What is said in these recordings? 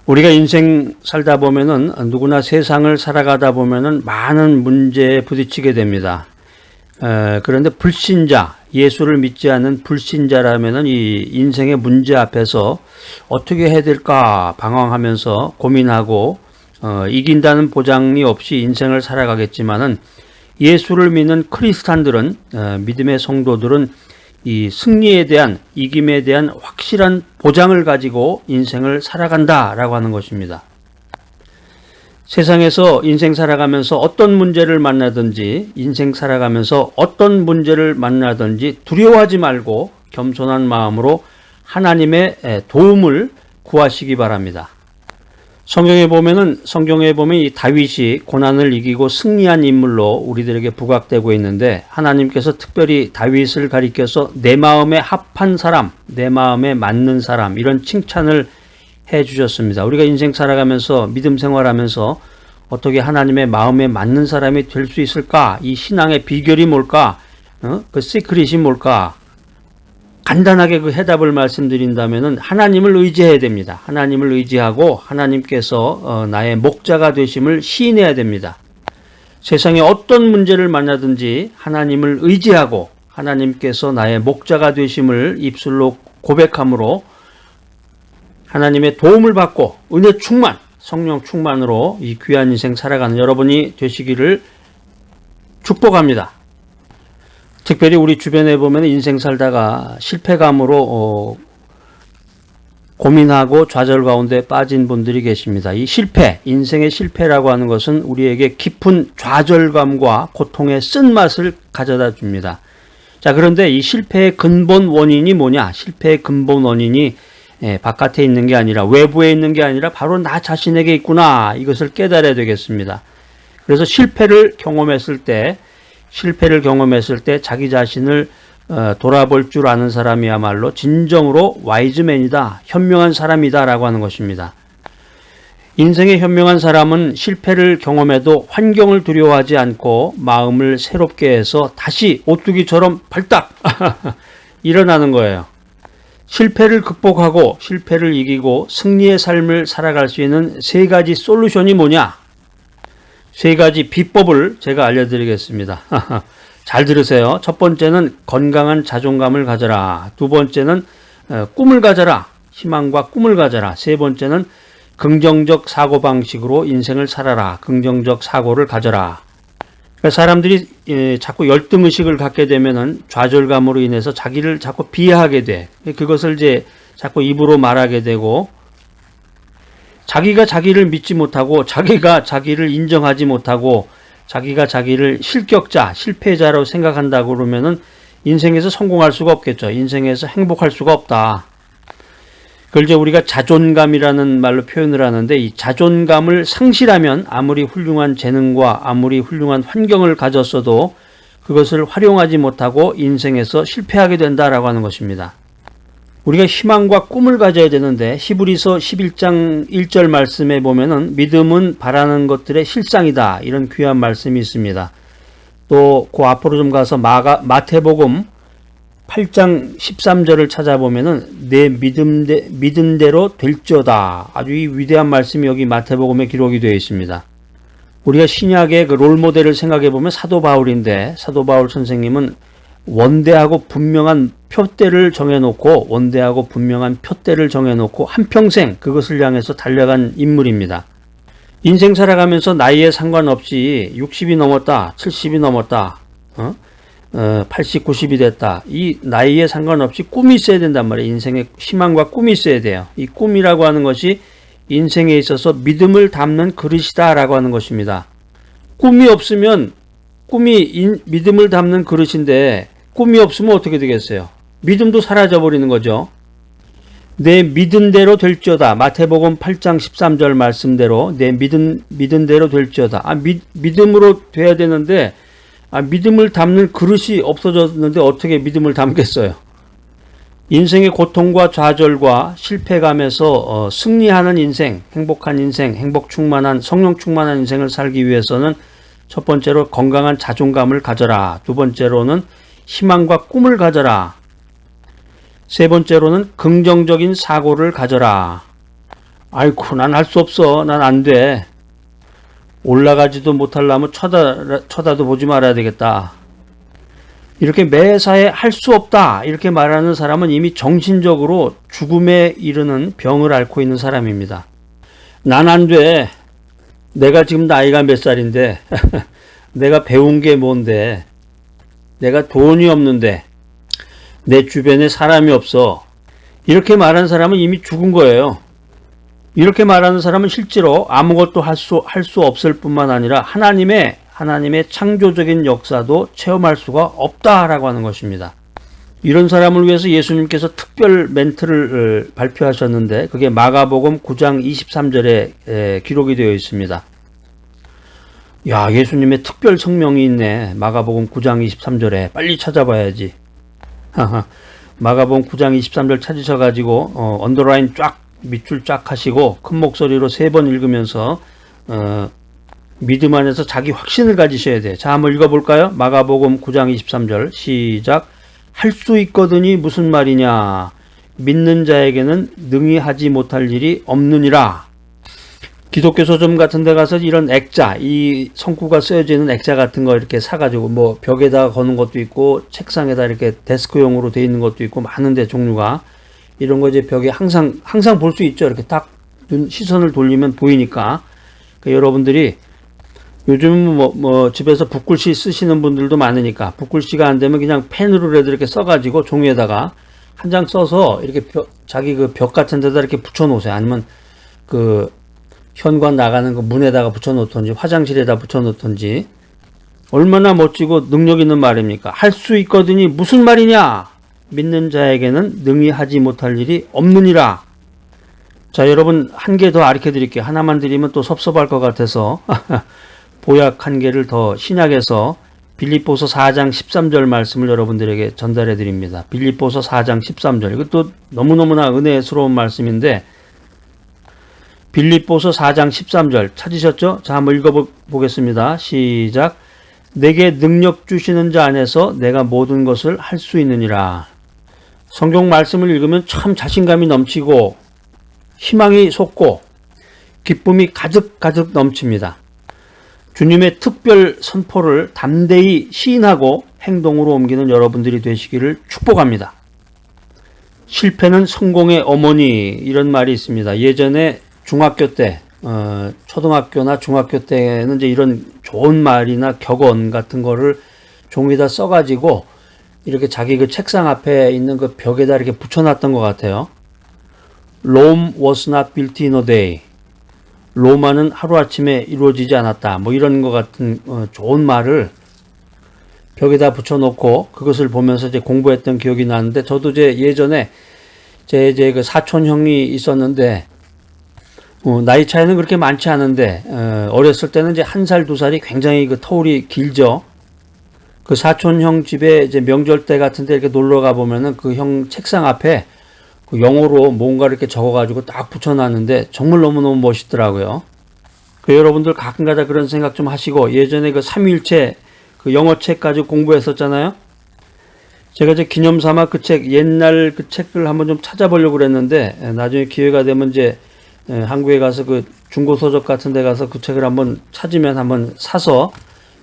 우리가 인생 살다 보면은 누구나 세상을 살아가다 보면은 많은 문제에 부딪히게 됩니다. 그런데 불신자, 예수를 믿지 않는 불신자라면은 이 인생의 문제 앞에서 어떻게 해야 될까 방황하면서 고민하고 이긴다는 보장이 없이 인생을 살아가겠지만은 예수를 믿는 크리스찬들은 믿음의 성도들은 이 승리에 대한 이김에 대한 확실한 보장을 가지고 인생을 살아간다라고 하는 것입니다. 세상에서 인생 살아가면서 어떤 문제를 만나든지 인생 살아가면서 어떤 문제를 만나든지 두려워하지 말고 겸손한 마음으로 하나님의 도움을 구하시기 바랍니다. 성경에 보면 이 다윗이 고난을 이기고 승리한 인물로 우리들에게 부각되고 있는데 하나님께서 특별히 다윗을 가리켜서 내 마음에 합한 사람, 내 마음에 맞는 사람 이런 칭찬을 해 주셨습니다. 우리가 인생 살아가면서 믿음 생활하면서 어떻게 하나님의 마음에 맞는 사람이 될 수 있을까? 이 신앙의 비결이 뭘까? 그 시크릿이 뭘까? 간단하게 그 해답을 말씀드린다면은 하나님을 의지해야 됩니다. 하나님을 의지하고 하나님께서 나의 목자가 되심을 시인해야 됩니다. 세상에 어떤 문제를 만나든지 하나님을 의지하고 하나님께서 나의 목자가 되심을 입술로 고백함으로 하나님의 도움을 받고 은혜 충만, 성령 충만으로 이 귀한 인생 살아가는 여러분이 되시기를 축복합니다. 특별히 우리 주변에 보면 인생 살다가 실패감으로 고민하고 좌절 가운데 빠진 분들이 계십니다. 이 실패, 인생의 실패라고 하는 것은 우리에게 깊은 좌절감과 고통의 쓴맛을 가져다 줍니다. 자, 그런데 이 실패의 근본 원인이 뭐냐? 실패의 근본 원인이 바깥에 있는 게 아니라 외부에 있는 게 아니라 바로 나 자신에게 있구나. 이것을 깨달아야 되겠습니다. 그래서 실패를 경험했을 때 자기 자신을 돌아볼 줄 아는 사람이야말로 진정으로 와이즈맨이다, 현명한 사람이다 라고 하는 것입니다. 인생의 현명한 사람은 실패를 경험해도 환경을 두려워하지 않고 마음을 새롭게 해서 다시 오뚜기처럼 발딱 일어나는 거예요. 실패를 극복하고 실패를 이기고 승리의 삶을 살아갈 수 있는 세 가지 솔루션이 뭐냐? 세 가지 비법을 제가 알려드리겠습니다. 잘 들으세요. 첫 번째는 건강한 자존감을 가져라. 두 번째는 꿈을 가져라. 희망과 꿈을 가져라. 세 번째는 긍정적 사고방식으로 인생을 살아라. 긍정적 사고를 가져라. 그러니까 사람들이 자꾸 열등의식을 갖게 되면은 좌절감으로 인해서 자기를 자꾸 비하하게 돼. 그것을 이제 자꾸 입으로 말하게 되고 자기가 자기를 믿지 못하고 자기가 자기를 인정하지 못하고 자기가 자기를 실격자, 실패자로 생각한다고 그러면은 인생에서 성공할 수가 없겠죠. 인생에서 행복할 수가 없다. 그걸 이제 우리가 자존감이라는 말로 표현을 하는데 이 자존감을 상실하면 아무리 훌륭한 재능과 아무리 훌륭한 환경을 가졌어도 그것을 활용하지 못하고 인생에서 실패하게 된다라고 하는 것입니다. 우리가 희망과 꿈을 가져야 되는데 히브리서 11장 1절 말씀에 보면은 믿음은 바라는 것들의 실상이다. 이런 귀한 말씀이 있습니다. 또 그 앞으로 좀 가서 마태복음 8장 13절을 찾아보면은 내 믿음대로 될지어다. 아주 이 위대한 말씀이 여기 마태복음에 기록이 되어 있습니다. 우리가 신약의 그 롤모델을 생각해 보면 사도 바울인데 사도 바울 선생님은 원대하고 분명한 표대를 정해놓고 한평생 그것을 향해서 달려간 인물입니다. 인생 살아가면서 나이에 상관없이 60이 넘었다, 70이 넘었다, 80, 90이 됐다. 이 나이에 상관없이 꿈이 있어야 된단 말이에요. 인생에 희망과 꿈이 있어야 돼요. 이 꿈이라고 하는 것이 인생에 있어서 믿음을 담는 그릇이다라고 하는 것입니다. 꿈이 없으면 믿음을 담는 그릇인데 꿈이 없으면 어떻게 되겠어요? 믿음도 사라져 버리는 거죠. 내 믿음대로 될지어다. 마태복음 8장 13절 말씀대로 내 믿음대로 될지어다. 믿음으로 돼야 되는데 믿음을 담는 그릇이 없어졌는데 어떻게 믿음을 담겠어요? 인생의 고통과 좌절과 실패감에서 승리하는 인생, 행복한 인생, 행복 충만한 성령 충만한 인생을 살기 위해서는 첫 번째로 건강한 자존감을 가져라. 두 번째로는 희망과 꿈을 가져라. 세 번째로는 긍정적인 사고를 가져라. 아이쿠, 난 할 수 없어. 난 안 돼. 올라가지도 못하려면 쳐다도 보지 말아야 되겠다. 이렇게 매사에 할 수 없다. 이렇게 말하는 사람은 이미 정신적으로 죽음에 이르는 병을 앓고 있는 사람입니다. 난 안 돼. 내가 지금 나이가 몇 살인데, 내가 배운 게 뭔데, 내가 돈이 없는데, 내 주변에 사람이 없어. 이렇게 말하는 사람은 이미 죽은 거예요. 이렇게 말하는 사람은 실제로 아무것도 할 수 없을 뿐만 아니라 하나님의 창조적인 역사도 체험할 수가 없다라고 하는 것입니다. 이런 사람을 위해서 예수님께서 특별 멘트를 발표하셨는데 그게 마가복음 9장 23절에 기록이 되어 있습니다. 야, 예수님의 특별 성명이 있네. 마가복음 9장 23절에 빨리 찾아봐야지. 마가복음 9장 23절 찾으셔가지고 언더라인 쫙 밑줄 쫙 하시고 큰 목소리로 3번 읽으면서 믿음 안에서 자기 확신을 가지셔야 돼. 자, 한번 읽어볼까요? 마가복음 9장 23절 시작. 할 수 있거든이 무슨 말이냐. 믿는 자에게는 능히 하지 못할 일이 없느니라. 기독교 서점 같은 데 가서 이런 액자, 이 성구가 쓰여져 있는 액자 같은 거 이렇게 사가지고 뭐 벽에다 거는 것도 있고 책상에다 이렇게 데스크용으로 되어 있는 것도 있고 많은데 종류가 이런 거 이제 벽에 항상 볼 수 있죠. 이렇게 딱 시선을 돌리면 보이니까. 그러니까 여러분들이 요즘 뭐 집에서 붓글씨 쓰시는 분들도 많으니까 붓글씨가 안 되면 그냥 펜으로라도 이렇게 써가지고 종이에다가 한 장 써서 이렇게 자기 그 벽 같은 데다 이렇게 붙여 놓으세요. 아니면 그 현관 나가는 그 문에다가 붙여 놓던지 화장실에다 붙여 놓던지. 얼마나 멋지고 능력 있는 말입니까? 할 수 있거든이 무슨 말이냐? 믿는 자에게는 능히 하지 못할 일이 없느니라. 자, 여러분 한 개 더 가르쳐 드릴게요. 하나만 드리면 또 섭섭할 것 같아서 보약 한 개를 더 신약에서 빌립보서 4장 13절 말씀을 여러분들에게 전달해 드립니다. 빌립보서 4장 13절. 이것도 너무너무나 은혜스러운 말씀인데 빌립보서 4장 13절 찾으셨죠? 자, 한번 읽어보겠습니다. 시작. 내게 능력 주시는 자 안에서 내가 모든 것을 할 수 있느니라. 성경 말씀을 읽으면 참 자신감이 넘치고 희망이 솟고 기쁨이 가득가득 넘칩니다. 주님의 특별 선포를 담대히 시인하고 행동으로 옮기는 여러분들이 되시기를 축복합니다. 실패는 성공의 어머니, 이런 말이 있습니다. 예전에 중학교 때, 초등학교나 중학교 때는 이제 이런 좋은 말이나 격언 같은 거를 종이에다 써가지고 이렇게 자기 그 책상 앞에 있는 그 벽에다 이렇게 붙여놨던 것 같아요. Rome was not built in a day. 로마는 하루아침에 이루어지지 않았다. 뭐 이런 것 같은 좋은 말을 벽에다 붙여놓고 그것을 보면서 이제 공부했던 기억이 나는데 저도 이제 예전에 제 그 사촌 형이 있었는데 나이 차이는 그렇게 많지 않은데 어렸을 때는 이제 1살, 2살이 굉장히 그 터울이 길죠. 그 사촌 형 집에 이제 명절 때 같은 데 이렇게 놀러 가 보면은 그 형 책상 앞에 그 영어로 뭔가 이렇게 적어가지고 딱 붙여놨는데 정말 너무너무 멋있더라고요. 그 여러분들 가끔가다 그런 생각 좀 하시고 예전에 그 삼위일체 그 영어책 가지고 공부했었잖아요. 제가 이제 기념 삼아 그 책, 옛날 그 책을 한번 좀 찾아보려고 그랬는데 나중에 기회가 되면 이제 한국에 가서 그 중고 서적 같은 데 가서 그 책을 한번 찾으면 한번 사서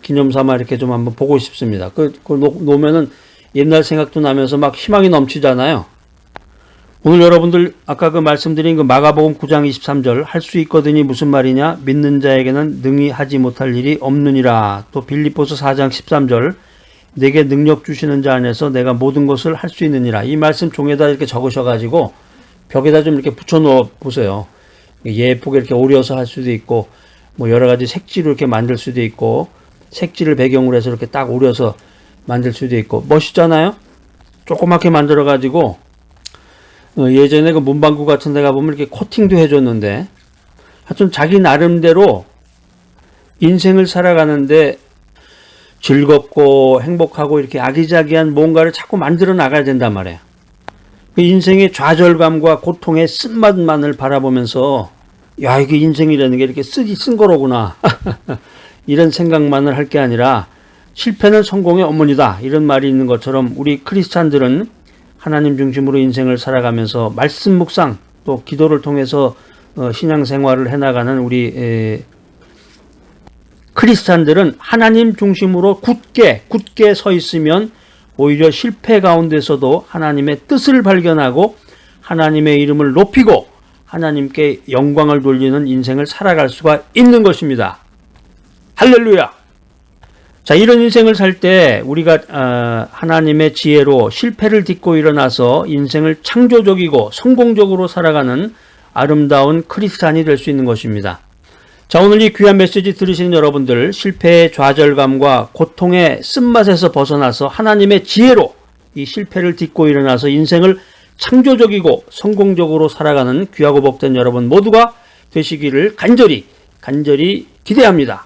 기념 삼아 이렇게 좀 한번 보고 싶습니다. 그걸 놓으면은 옛날 생각도 나면서 막 희망이 넘치잖아요. 오늘 여러분들 아까 그 말씀드린 그 마가복음 9장 23절 할 수 있거든이 무슨 말이냐? 믿는 자에게는 능히 하지 못할 일이 없느니라. 또 빌립보서 4장 13절 내게 능력 주시는 자 안에서 내가 모든 것을 할 수 있느니라. 이 말씀 종에다 이렇게 적으셔가지고 벽에다 좀 이렇게 붙여 놓아 보세요. 예쁘게 이렇게 오려서 할 수도 있고 뭐 여러 가지 색지로 이렇게 만들 수도 있고 색지를 배경으로 해서 이렇게 딱 오려서 만들 수도 있고 멋있잖아요? 조그맣게 만들어 가지고 예전에 그 문방구 같은 데 가보면 이렇게 코팅도 해줬는데 하여튼 자기 나름대로 인생을 살아가는데 즐겁고 행복하고 이렇게 아기자기한 뭔가를 자꾸 만들어 나가야 된단 말이에요. 그 인생의 좌절감과 고통의 쓴맛만을 바라보면서 야, 이게 인생이라는 게 이렇게 쓴 거로구나. 이런 생각만을 할 게 아니라 실패는 성공의 어머니다. 이런 말이 있는 것처럼 우리 크리스찬들은 하나님 중심으로 인생을 살아가면서 말씀 묵상 또 기도를 통해서 신앙생활을 해나가는 우리 크리스찬들은 하나님 중심으로 굳게 서 있으면 오히려 실패 가운데서도 하나님의 뜻을 발견하고 하나님의 이름을 높이고 하나님께 영광을 돌리는 인생을 살아갈 수가 있는 것입니다. 할렐루야! 자, 이런 인생을 살 때 우리가 하나님의 지혜로 실패를 딛고 일어나서 인생을 창조적이고 성공적으로 살아가는 아름다운 크리스찬이 될 수 있는 것입니다. 자, 오늘 이 귀한 메시지 들으시는 여러분들, 실패의 좌절감과 고통의 쓴맛에서 벗어나서 하나님의 지혜로 이 실패를 딛고 일어나서 인생을 창조적이고 성공적으로 살아가는 귀하고 복된 여러분 모두가 되시기를 간절히 기대합니다.